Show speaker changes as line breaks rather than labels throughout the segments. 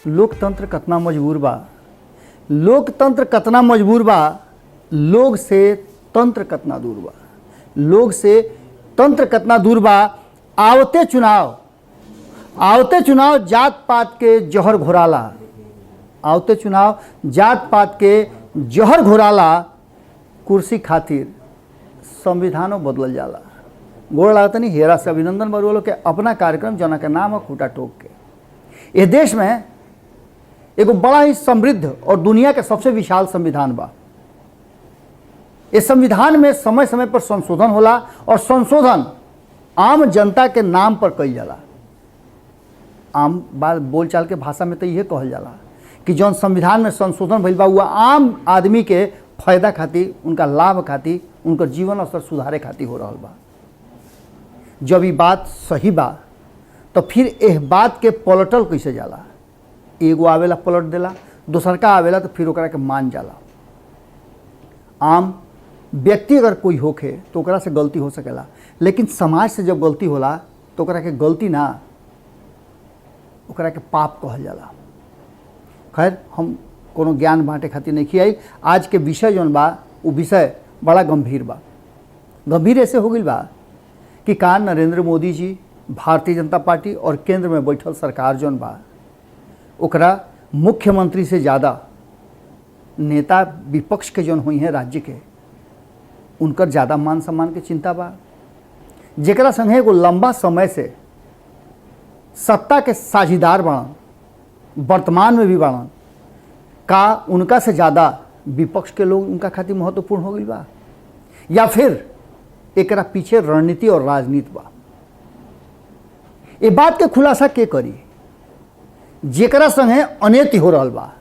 लोकतंत्र कतना मजबूर बा, लोकतंत्र कतना मजबूर बा, लोग से तंत्र कतना दूर बा, लोग से तंत्र कतना दूर बा। आवते चुनाव जात पात के जहर घोराला, आवते चुनाव जात पात के जहर घोराला, कुर्सी खातिर संविधानों बदलल जाला। गोड़ लागत नहीं हेरा से अभिनंदन बरुआ के अपना कार्यक्रम जना के नाम है खूटा टोक के। इस देश में एगो बड़ा ही समृद्ध और दुनिया के सबसे विशाल संविधान बा। इस संविधान में समय समय पर संशोधन होला और संशोधन आम जनता के नाम पर कइल जाला। आम बात बोलचाल के भाषा में तो यह कहल जाला कि जौन संविधान में संशोधन भइल बा, वह आम आदमी के फायदा खातिर, उनका लाभ खातिर, उनकर जीवन स्तर सुधारे खातिर हो रहल बा। जब ये बात सही बा तो फिर एह बात के पलटल कैसे जाला? एगो आवेला पलट देला, दोसर का आवेला तो फिर ओकरा के मान जाला। आम व्यक्ति अगर कोई होखे तो ओकरा से गलती हो सकेला, लेकिन समाज से जब गलती होला तो ओकरा के गलती ना, ओकरा के पाप कहल जाला। खैर, हम कोनो ज्ञान बांटे खातिर नहीं आई। आज के विषय जौन बा वो विषय बड़ा गंभीर बा। गंभीर ऐसे हो गई बा कि का नरेंद्र मोदी जी, भारतीय जनता पार्टी और केंद्र में बैठल सरकार जौन बा ओकरा मुख्यमंत्री से ज़्यादा नेता विपक्ष के जौन हुई हैं राज्य के, उनकर ज़्यादा मान सम्मान के चिंता बा। जेकरा संगे एगो लंबा समय से सत्ता के साझीदार बाड़न, वर्तमान में भी बाड़न, का उनका से ज़्यादा विपक्ष के लोग उनका खातिर महत्वपूर्ण हो गई बा, या फिर एकरा पीछे रणनीति और राजनीति बा? ये बात के खुलासा के करी? जेकरा संगे अनैति हो रहल बा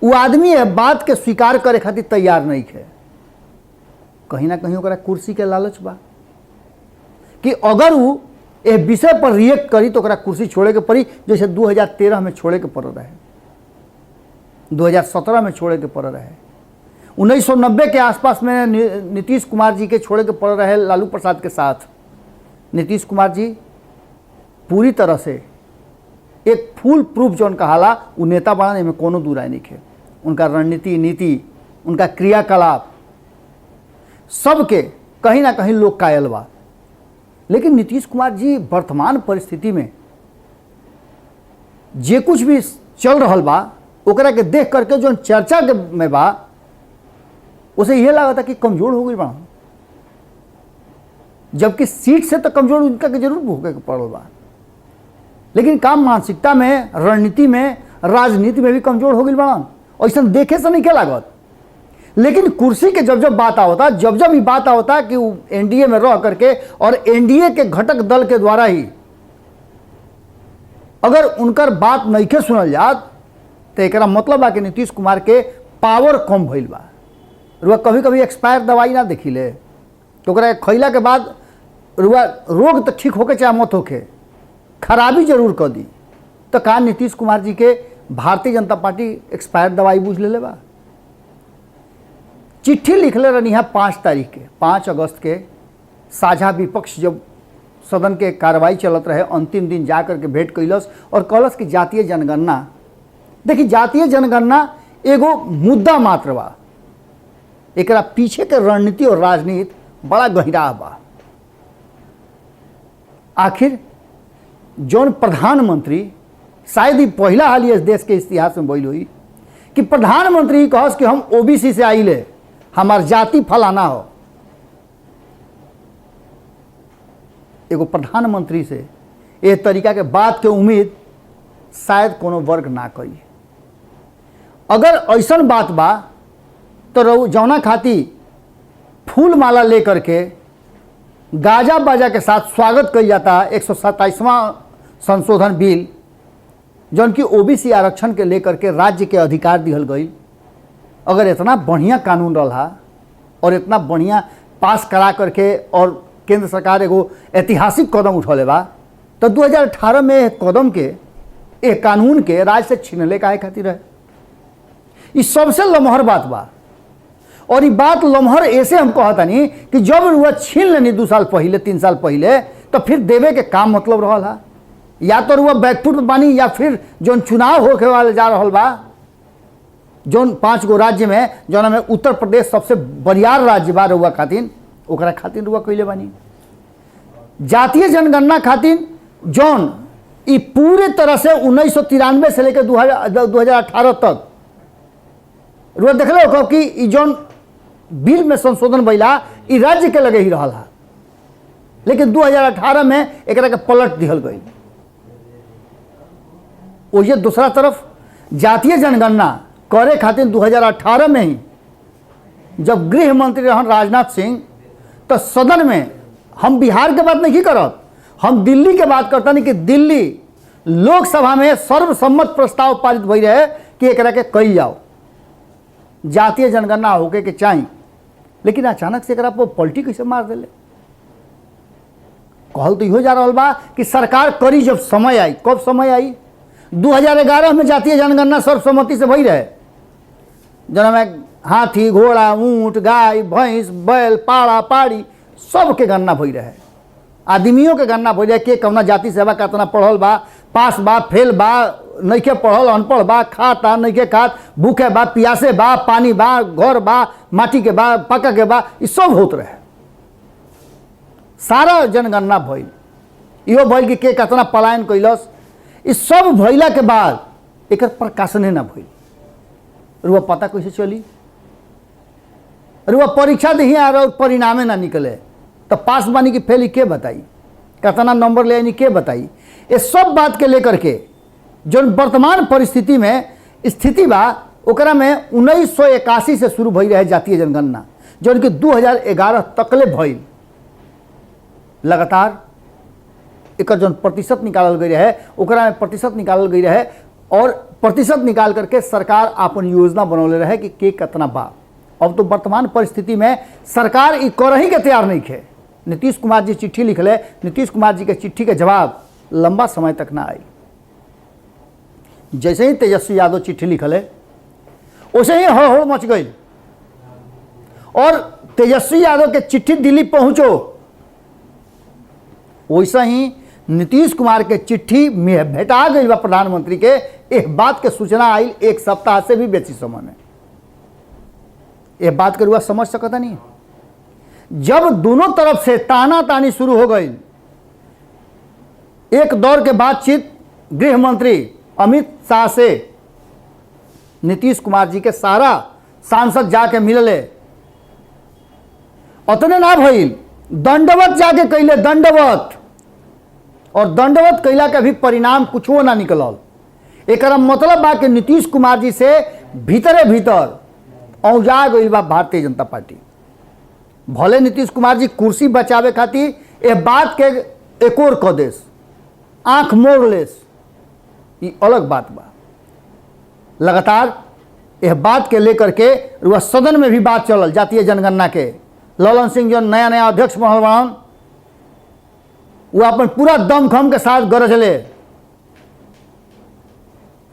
वो आदमी है बात के स्वीकार करे खातिर तैयार नहीं है। कहीं ना कहीं ओकरा कुर्सी के लालच बा कि अगर वो ए विषय पर रिएक्ट करी तो ओकरा कुर्सी छोड़े के पड़ी, जैसे 2013 में छोड़े के पड़ रहे, 2017 में छोड़े के पड़ रहे, 1990 के आसपास में नीतीश कुमार जी के छोड़े के पड़ रहे लालू प्रसाद के साथ। नीतीश कुमार जी पूरी तरह से एक फुल प्रूफ जौन कहाला वो नेता बनाने में कोनो दूराई नहीं है। उनका रणनीति, नीति, उनका क्रियाकलाप सबके कहीं ना कहीं लोग कायल बा। लेकिन नीतीश कुमार जी वर्तमान परिस्थिति में जे कुछ भी चल रहल बा ओकरा के देख करके जो चर्चा के में बा उसे यह लगा था कि कमजोर हो गई बा, जबकि सीट से तो कमजोर उनका के जरूर होके पड़ल बा, लेकिन काम मानसिकता में, रणनीति में, राजनीति में भी कमजोर हो गई बा। ऐसा देखे से नहीं क्या लागत। लेकिन कुर्सी के जब जब बात आवता, जब जब ये बात आवता कि वो एनडीए में रह करके और एनडीए के घटक दल के द्वारा ही अगर उनकर बात नहीं के सुनल जात तो एक मतलब बा कि नीतीश कुमार के पावर कम भइल बा। रुआ कभी कभी एक्सपायर दवाई ना देखी ले तो ओकरा खैला के बाद रुआ रोग तो ठीक होके चाहे मत होके, खराबी जरूर कर दी। तो का नीतीश कुमार जी के भारतीय जनता पार्टी एक्सपायर दवाई बूझ ले बा? चिट्ठी लिखले रहनी है 5 तारीख के, 5 अगस्त के साझा विपक्ष जब सदन के कार्रवाई चलत रहे, अंतिम दिन जा करके भेंट कैलस और कहलस कि जातीय जनगणना, देखिए जातीय जनगणना एगो मुद्दा मात्र बा, एकरा पीछे के रणनीति और राजनीति बड़ा गहरा बा। आखिर जौन प्रधानमंत्री, शायद ही पहला हाल इस देश के इतिहास में बोल हुई कि प्रधानमंत्री कहस कि हम ओबीसी से आइले, हमार जाति फलाना हो। एगो प्रधानमंत्री से इस तरीका के बात के उम्मीद शायद कोनो वर्ग ना करी। अगर ऐसा बात बा तो जौना खाती फूल माला लेकर के गाजा बाजा के साथ स्वागत किया जाता 127वां संशोधन बिल, जौन की ओबीसी आरक्षण के लेकर के राज्य के अधिकार दिहल गई। अगर इतना बढ़िया कानून रहा और इतना बढ़िया पास करा करके और केंद्र सरकार एगो ऐतिहासिक कदम उठौले बा, तो 2018 में कदम के एक कानून के राज्य से छीनले काहे खातिर है? ये सबसे लमहर बात बा। और ये बात लमहर ऐसे हम कहता नहीं कि जब वह छीन लेनी 2 साल पहले, 3 साल पहले, तो फिर देवे के काम मतलब रहा। या तो रुआ बैकफुट पे बानी या फिर जौन चुनाव होके वाले जा रहा बा, जौन 5 गो राज्य में जौन में उत्तर प्रदेश सबसे बरियार राज्य बा रुआ खातिर, ओकरा खातिर रुआ कइले बानी। जातीय जनगणना खातिर जौन ई पूरे तरह से 1993 से लेकर 2018 तक रुआ देखले हो कि ई जौन बिल में संशोधन भइला ई राज्य के लगे ही रहल हा, लेकिन 2018 में एकरा के पलट दिहल गई। ओजे दूसरा तरफ जातीय जनगणना करे खातिर 2018 में ही जब गृह मंत्री रहन राजनाथ सिंह, तो सदन में हम बिहार के बात नहीं करत, हम दिल्ली के बात करता नहीं कि दिल्ली लोकसभा में सर्वसम्मत प्रस्ताव पारित भई रहे कि एकरा के कई जाओ, जातीय जनगणना होके के चाहिए। लेकिन अचानक से एकरा पर पलटी कैसे मार दिले? कहल तो इहो जा रहा बा कि सरकार करी जब समय आई। कब समय आई? 2011 में जातीय जनगणना सर्वसम्मति से भई रहे, में हाथी, घोड़ा, ऊंट, गाय, भैंस, बैल, पाड़ा, पाड़ी सब के गणना भई रहे, आदमियों के गणना भई रहे, के कौना जाति से बा, कितना पढ़ल बा, पास बा, फेल बा, नइखे पढ़ल, अनपढ़ बा, खाता नइखे खात, भूखे बा, पियासे बा, पानी बा, घर बा, माटी के बा, पक्का के बा, ये सब होत रहे। सारा जनगणना भइल, इहो भइल कि के कितना पलायन कैलस, इस सब भइला के बाद एकर प्रकाशने ना भइल। रुआ पता कैसे चली? रुआ परीक्षा दही आ रहा और परिणामे ना निकले तो पास बानी कि फेल के बताई, कितना नंबर ले आनी के बताई? ये सब बात के लेकर के जो वर्तमान परिस्थिति में स्थिति बा, ओकरा में 1981 से शुरू भई रहे जातीय जनगणना, जो कि 2011 तकले भइल। लगातार एक जो प्रतिशत निकालल गई रहे, ओकरा में प्रतिशत निकालल गई रहे और प्रतिशत निकाल करके सरकार अपन योजना बनौले रहे कि के कितना बा। अब तो वर्तमान परिस्थिति में सरकार ई करही के तैयार नहीं थे। नीतीश कुमार जी चिट्ठी लिखले, नीतीश कुमार जी के चिट्ठी के जवाब लंबा समय तक ना आई। जैसे ही तेजस्वी यादव चिट्ठी लिखले वैसे ही हो मच गई और तेजस्वी यादव के चिट्ठी दिल्ली पहुंचो, वैसे ही नीतीश कुमार के चिट्ठी में भेटा गई बा प्रधानमंत्री के। एक बात के सूचना आई 1 सप्ताह से भी बेसी समय में। यह बात के रुआ समझ सकता नहीं। जब दोनों तरफ से ताना तानी शुरू हो गई, एक दौर के बातचीत गृह मंत्री अमित शाह से नीतीश कुमार जी के सारा सांसद जाके मिलले, उतने ना भइल, दंडवत जाके कैले, दंडवत, और दंडवत कैला के भी परिणाम कुछो ना निकलल। एक मतलब बा कि नीतीश कुमार जी से भीतरे भीतर औजा गई बा भारतीय जनता पार्टी। भले नीतीश कुमार जी कुर्सी बचावे खातिर ए बात के एक और क देस, आंख मोड़ लेस, ये अलग बात बा। लगातार यह बात के लेकर के वह सदन में भी बात चलल जातीय जनगणना के। ललन सिंह जो नया नया अध्यक्ष बनल बान, वो अपन पूरा दमखम के साथ गरजले।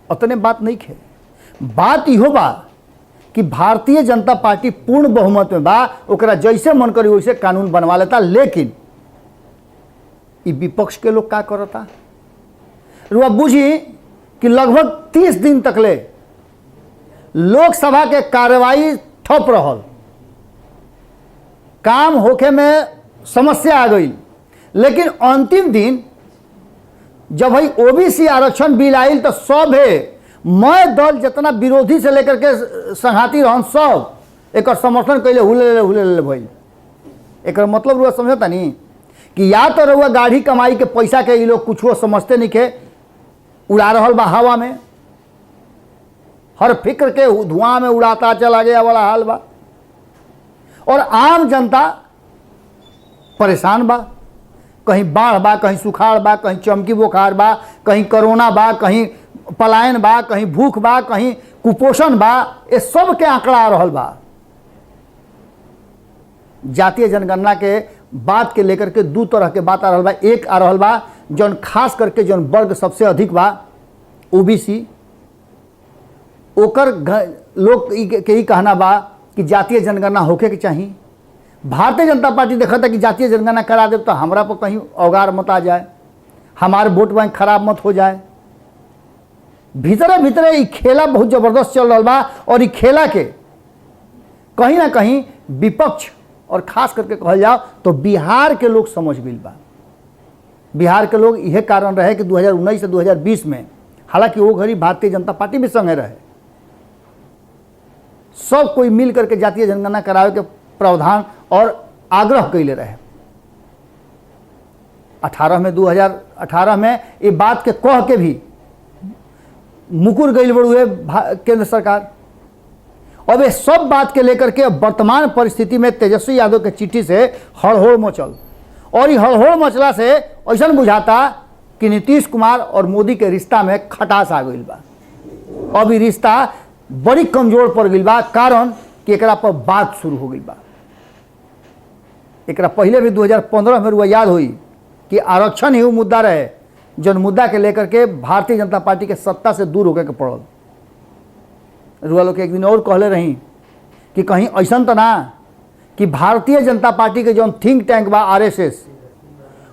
उतने बात नहीं खे, बात इहो बा कि भारतीय जनता पार्टी पूर्ण बहुमत में बा, ओकरा जैसे मन करी वैसे कानून बनवा लेता। लेकिन ये विपक्ष के लोग का करता, रुआ बुझी कि लगभग 30 दिन तकले लोकसभा के कार्यवाही ठप रहल, काम होके में समस्या आ गई। लेकिन अंतिम दिन जब भाई ओबीसी आरक्षण बिल आयल तो सब है मैं दल जितना विरोधी से लेकर के संघाती रहन सब एक समर्थन कैले हुले भइल। एक मतलब रुआ समझता नहीं कि या तो रुआ गाढ़ी कमाई के पैसा के ये लोग कुछो समझते नहीं के, उड़ा रहल बा हवा में, हर फिक्र के धुआं में उड़ाता चला गया वाला हाल बा। और आम जनता परेशान बा, कहीं बाढ़ बा, कहीं सुखाड़ बा, कहीं चमकी बुखार बा, कहीं कोरोना बा, कहीं पलायन बा, कहीं भूख बा, कहीं कुपोषण बा। ये सब के आंकड़ा आ रहल बा। जातीय जनगणना के बात के लेकर के दो तरह के बात आ रहल बा। एक आ रहल बा जौन खास करके जौन वर्ग सबसे अधिक बा ओबीसी, ओकर लोग के ही कहना बा कि जातीय जनगणना होके के चाहिए। भारतीय जनता पार्टी देखता कि जातीय जनगणना करा दे तो हमरा पर कहीं औगार मत आ जाए, हमारे वोट बैंक खराब मत हो जाए। भीतरे भीतरे ये खेला बहुत जबरदस्त चल रहा बा और ये खेला के कहीं ना कहीं विपक्ष और खास करके कहल जाओ तो बिहार के लोग समझ गई बा। बिहार के लोग यह कारण रहे कि 2019 से 2020 में, हालांकि वो घड़ी भारतीय जनता पार्टी भी संगे रहे, सब कोई मिल करके जातीय जनगणना करावे के प्रावधान और आग्रह कैले रहे। 2018 में ये बात के कह के भी मुकुर गई बड़ुए केंद्र सरकार। अब ये सब बात के लेकर के वर्तमान परिस्थिति में तेजस्वी यादव के चिट्ठी से हड़होड़ मचल और ये हड़होड़ मचला से ऐसा बुझाता कि नीतीश कुमार और मोदी के रिश्ता में खटास आ गई बा। अब ये रिश्ता बड़ी कमजोर पड़ गई बा, कारण कि एकरा पर बात शुरू हो गई बा। एकरा पहले भी 2015 में रुआ याद हुई कि आरक्षण ही वो मुद्दा रहे जौन मुद्दा के लेकर के भारतीय जनता पार्टी के सत्ता से दूर होकर के पड़ल। रुआ लोग एक दिन और कहले रही कि कहीं ऐसा तो ना कि भारतीय जनता पार्टी के जौन थिंक टैंक बा RSS,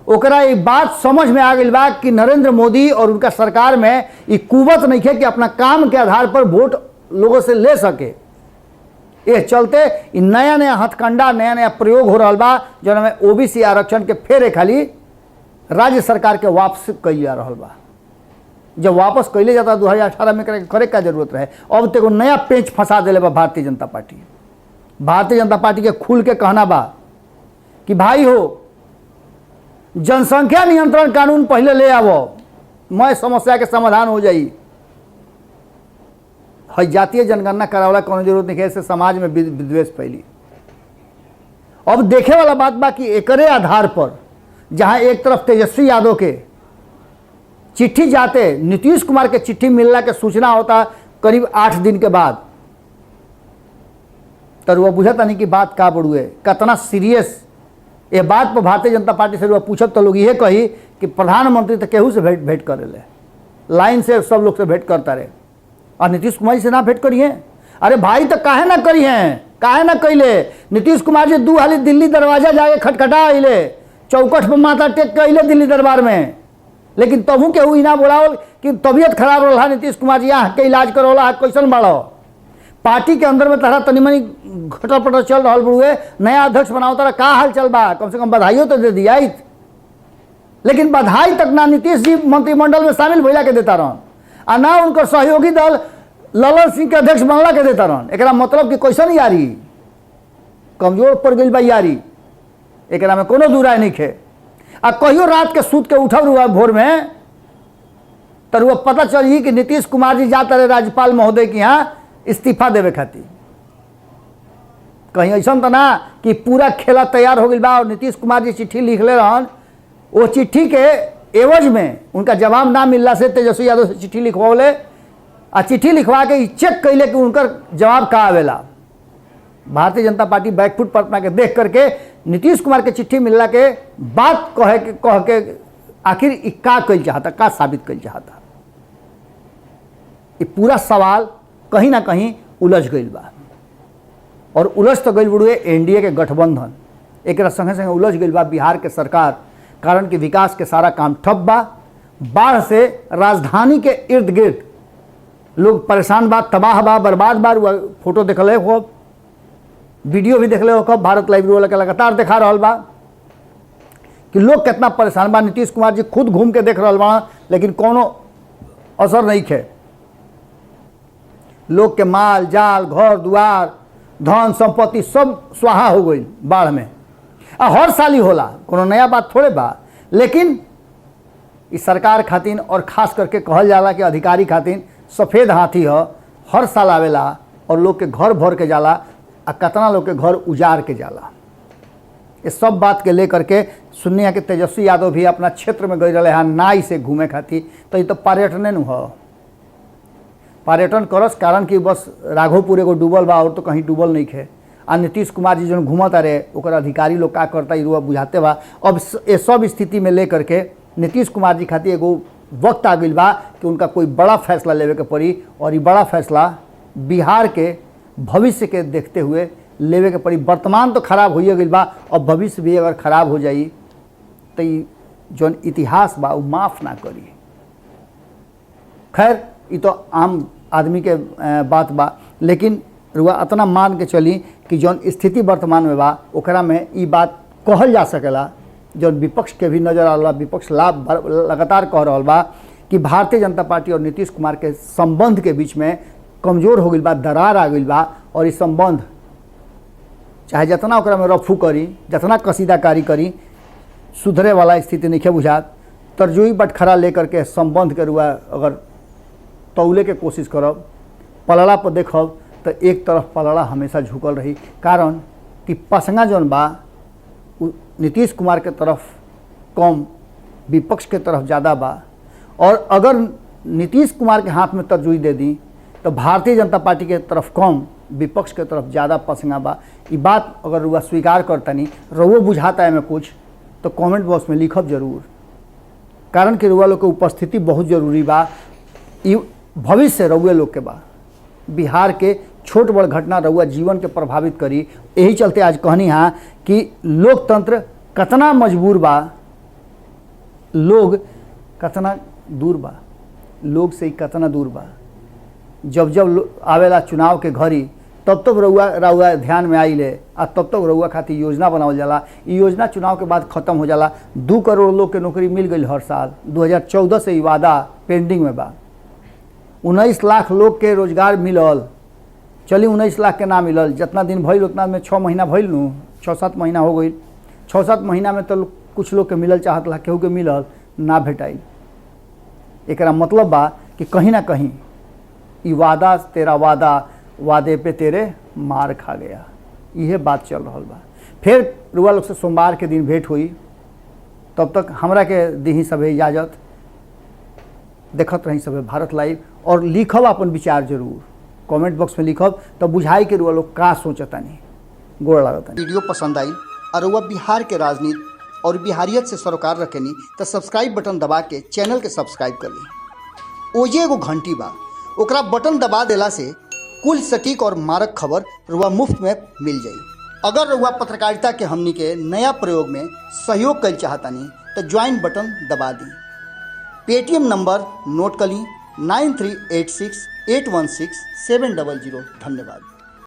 ओकरा ये बात समझ में आ गई बा कि नरेंद्र मोदी और उनका सरकार में ये कुवत नहीं है कि अपना काम के आधार पर वोट लोगों से ले सके। ये चलते नया नया हथकंडा, नया नया प्रयोग हो रहा बा जौन में OBC आरक्षण के फेरे खाली राज्य सरकार के वापस कई जा रहा बा। जब वापस कैले जाता 2018 में करे का जरूरत रहे। अब तो नया पेंच फंसा दिले बा भारतीय जनता पार्टी। भारतीय जनता पार्टी के खुल के कहना बा कि भाई हो, जनसंख्या नियंत्रण कानून पहले ले आवो, मैं समस्या के समाधान हो जाई। है जातीय जनगणना करावला कोनो जरूरत नहीं है, ऐसे समाज में विद्वेष फैली। अब देखे वाला बात बा कि एकरे आधार पर जहां एक तरफ तेजस्वी यादव के चिट्ठी जाते, नीतीश कुमार के चिट्ठी मिलने के सूचना होता करीब 8 दिन के बाद, तो वह बुझता नहीं कि बात का बड़ुए कितना सीरियस ये बात पर भारतीय जनता पार्टी से पूछब तो लोग ये कही कि प्रधानमंत्री तो केहू से भेंट करे ले, लाइन से सब लोग से भेंट करता रहे और नीतीश कुमार जी से ना भेंट करिए। अरे भाई तो काहे ना करी हैं, काहे ना कैले। नीतीश कुमार जी 2 हाली दिल्ली दरवाजा जाके खटखटा अले, चौकट पर माथा टेक के अले दिल्ली दरबार में, लेकिन तबू केहू ना बोलावल कि तबीयत खराब रहा नीतीश कुमार जी यहाँ के इलाज करोला, कैसन बाड़ो। पार्टी के अंदर में तरह तनी मनी घटल पटल चल रहा बड़ुए, नया अध्यक्ष बनाओ तरह का हाल चल बा, कम से कम बधाइयों तो दे दिया। लेकिन बधाई तक ना नीतीश जी मंत्रिमंडल में शामिल भैला के देता रहन आ ना उनकर सहयोगी दल ललन सिंह के अध्यक्ष बनला के देता रहन। एकरा मतलब कि कैसन यारी, कमजोर पड़ गई बा यारी, एकरा में कोनो दुराय नहीं है। आ कहियो रात के सूत के उठब रुआ भोर में तो रुआ पता चली कि नीतीश कुमार जी जाते रहे राज्यपाल महोदय के यहाँ इस्तीफा देवे खातिर। कहीं ऐसा तो ना कि पूरा खेला तैयार हो गई बा और नीतीश कुमार जी चिट्ठी लिख ले रहन, वो चिट्ठी के एवज में उनका जवाब ना मिलला से तेजस्वी यादव से चिट्ठी लिखवाले आ चिट्ठी लिखवा के चेक कैले कि उनकर जवाब का आवेला। भारतीय जनता पार्टी बैकफुट पर अपना के देख करके नीतीश कुमार के चिट्ठी मिलला के बात कह के आखिर का कल चाहता, का साबित कल चाहता। ये पूरा सवाल कहीं ना कहीं उलझ गई बा और उलझ तो गई बड़ुए एनडीए के गठबंधन, एक संगे संगे उलझ गई बा बिहार के सरकार, कारण कि विकास के सारा काम ठप बा। बाढ़ से राजधानी के इर्द गिर्द लोग परेशान बा, तबाह बा, बर्बाद बा। फोटो देखले हो, वीडियो भी देखले हो, भारत लाइव वाला के लगातार देखा रहा बा कि लोग कितना परेशान बा। नीतीश कुमार जी खुद घूम के देख रहा बा, लेकिन कोनो असर नहीं है। लोग के माल जाल, घर दुआर, धन संपत्ति सब स्वाहा हो गई बाढ़ में। हर साल ही होला, कोनो नया बात थोड़े बा। लेकिन इस सरकार खातिन और खास करके कहल जाला कि अधिकारी खातिन सफ़ेद हाथी है, हर साल आवेला और लोग के घर भर के जाला आ कितना लोग के घर उजाड़ के जाला। ये सब बात के लेकर के सुनिया कि तेजस्वी यादव भी अपना क्षेत्र में गई रहे हैं नाई से घूमे खातिर, तो ये तो पर्यटने न हो, पर्यटन करस, कारण कि बस राघोपुर एगो डूबल बा और तो कहीं डूबल नहीं है। आ नीतीश कुमार जी जो घूमता रहे ओकर अधिकारी लोग का करता रुआ बुझाते बा। अब ये सब स्थिति में लेकर के नीतीश कुमार जी खातिर एगो वक्त आ गई बा कि उनका कोई बड़ा फैसला लेवे के पड़ी और ये बड़ा फैसला बिहार के भविष्य के देखते हुए लेवे के पड़ी। वर्तमान तो खराब हो गई बा, अब भविष्य भी अगर खराब हो जाई तो जौन इतिहास बा उ माफ़ ना करी। खैर ये तो आम आदमी के बात बा, लेकिन रुआ अतना मान के चली कि जौन स्थिति वर्तमान में बा ओकरा में ई बात कहल जा सकेला, जौन विपक्ष के भी नज़र आ रहा, विपक्ष लाभ लगातार कह रहा बा कि भारतीय जनता पार्टी और नीतीश कुमार के संबंध के बीच में कमज़ोर हो गई बा, दरार आ गई बा, और इस संबंध चाहे जितना ओकरा में रफू करी, जितना कसीदाकारी करी, सुधरे वाला स्थिति नहीं बुझात। तरजुई बटखरा लेकर के संबंध के रुआ अगर तौले के कोशिश करब, पलड़ा पर देखब तो एक तरफ पलड़ा हमेशा झुकल रही, कारण कि पसंगा जौन बा नीतीश कुमार के तरफ कम, विपक्ष के तरफ ज़्यादा बा। और अगर नीतीश कुमार के हाथ में तरजुई दे दी तो भारतीय जनता पार्टी के तरफ कम, विपक्ष के तरफ ज़्यादा पसंगा बा। ये बात अगर रुआ स्वीकार करतनी, रउआ बुझाता है में कुछ, तो कमेंट बॉक्स में लिखब जरूर, कारण कि रुआ लोग के उपस्थिति बहुत जरूरी बा। ये भविष्य रउए लोग के बा, बिहार के छोट बड़ घटना रउआ जीवन के प्रभावित करी। यही चलते आज कहनी हाँ कि लोकतंत्र कतना मजबूर बा, लोग कतना दूर बा, लोग से कतना दूर बा। जब जब आवेला चुनाव के घड़ी तब तक रउआ ध्यान में आई ले, आ तब तक रउआ खातिर योजना बनावल जाला। ये योजना चुनाव के बाद ख़त्म हो जाला। 2 करोड़ लोग के नौकरी मिल गई हर साल। 2014 से ये वादा पेंडिंग में बा। 19 लाख लोग के रोजगार मिलल, चली 19 लाख के ना मिलल, जितना दिन भइल उतना में 6 महीना भइल नू, 6-7 महीना हो गई। 6-7 महीना में तो कुछ लोग के मिलल चाहत ला, केहू के मिलल ना भेटाइल। एकरा मतलब बा कि कहीं ना कहीं ये वादा तेरा वादा, वादे पे तेरे मार खा गया, यह बात चल रहा बा। फिर रुआ लोग से सोमवार के दिन भेंट हुई, तब तक हमरा के दी सभे इजाज़त। देखत रही सभे भारत लाइव, और लिखब अपन विचार जरूर कमेंट बॉक्स में लिखब, तब बुझाई के रुआ लोग का सोचतानी। गोड़ लागता। वीडियो पसंद आई और रुआ बिहार के राजनीति और बिहारियत से सरोकार रखेनी तो सब्सक्राइब बटन दबा के चैनल के सब्सक्राइब कर ली। ओजे एगो घंटी बा, ओकरा बटन दबा देला से कुल सटीक और मारक खबर रुआ मुफ्त में मिल जाई। अगर रुआ पत्रकारिता के हमनी के नया प्रयोग में सहयोग कर चाहतानी तो ज्वाइन बटन दबा दी। पेटीएम नंबर नोट कर ली 9386816700। धन्यवाद।